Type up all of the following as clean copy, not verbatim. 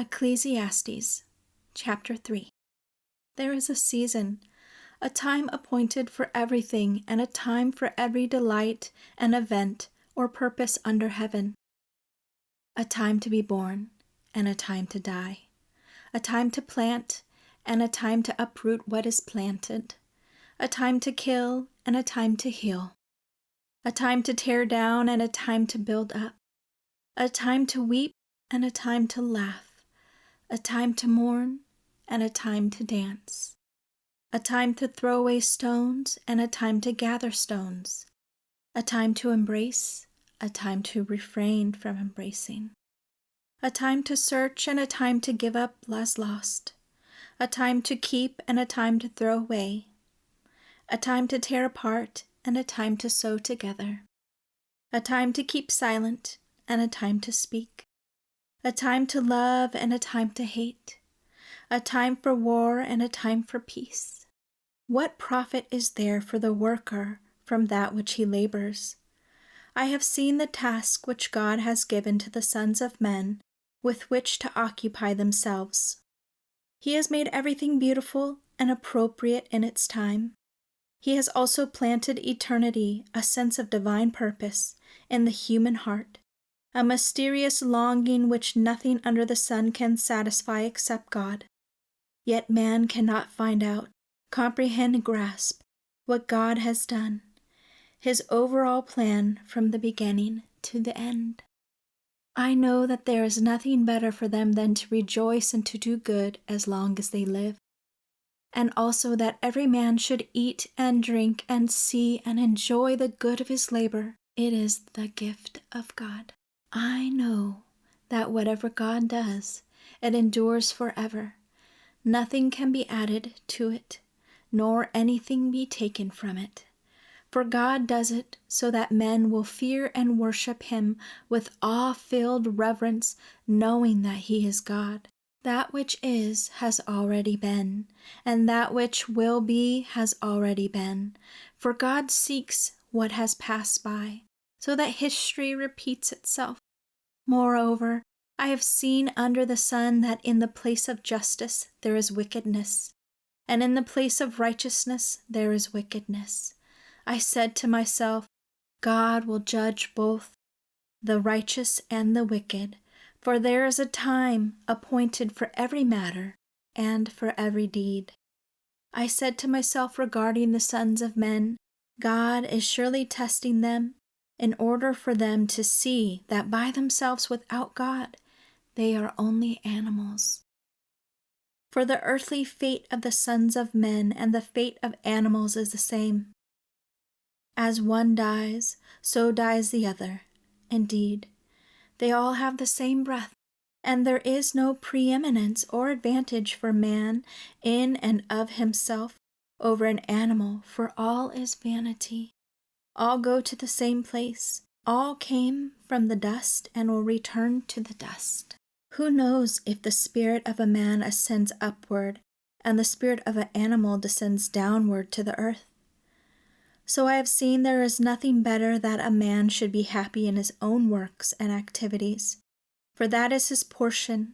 Ecclesiastes, chapter 3. There is a season, a time appointed for everything, and a time for every delight and event or purpose under heaven. A time to be born, and a time to die. A time to plant, and a time to uproot what is planted. A time to kill, and a time to heal. A time to tear down, and a time to build up. A time to weep, and a time to laugh. A time to mourn, and a time to dance. A time to throw away stones, and a time to gather stones. A time to embrace, a time to refrain from embracing. A time to search, and a time to give up as lost. A time to keep, and a time to throw away. A time to tear apart, and a time to sew together. A time to keep silent, and a time to speak. A time to love, and a time to hate. A time for war, and a time for peace. What profit is there for the worker from that which he labors? I have seen the task which God has given to the sons of men with which to occupy themselves. He has made everything beautiful and appropriate in its time. He has also planted eternity, a sense of divine purpose, in the human heart, a mysterious longing which nothing under the sun can satisfy except God. Yet man cannot find out, comprehend, grasp what God has done, his overall plan from the beginning to the end. I know that there is nothing better for them than to rejoice and to do good as long as they live, and also that every man should eat and drink and see and enjoy the good of his labor. It is the gift of God. I know that whatever God does, it endures forever. Nothing can be added to it, nor anything be taken from it. For God does it so that men will fear and worship him with awe-filled reverence, knowing that he is God. That which is has already been, and that which will be has already been. For God seeks what has passed by, so that history repeats itself. Moreover, I have seen under the sun that in the place of justice there is wickedness, and in the place of righteousness there is wickedness. I said to myself, God will judge both the righteous and the wicked, for there is a time appointed for every matter and for every deed. I said to myself regarding the sons of men, God is surely testing them in order for them to see that by themselves without God they are only animals. For the earthly fate of the sons of men and the fate of animals is the same. As one dies, so dies the other. Indeed, they all have the same breath, and there is no preeminence or advantage for man in and of himself over an animal, for all is vanity. All go to the same place. All came from the dust and will return to the dust. Who knows if the spirit of a man ascends upward and the spirit of an animal descends downward to the earth? So I have seen there is nothing better that a man should be happy in his own works and activities, for that is his portion.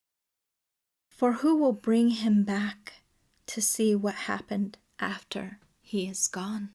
For who will bring him back to see what happened after he is gone?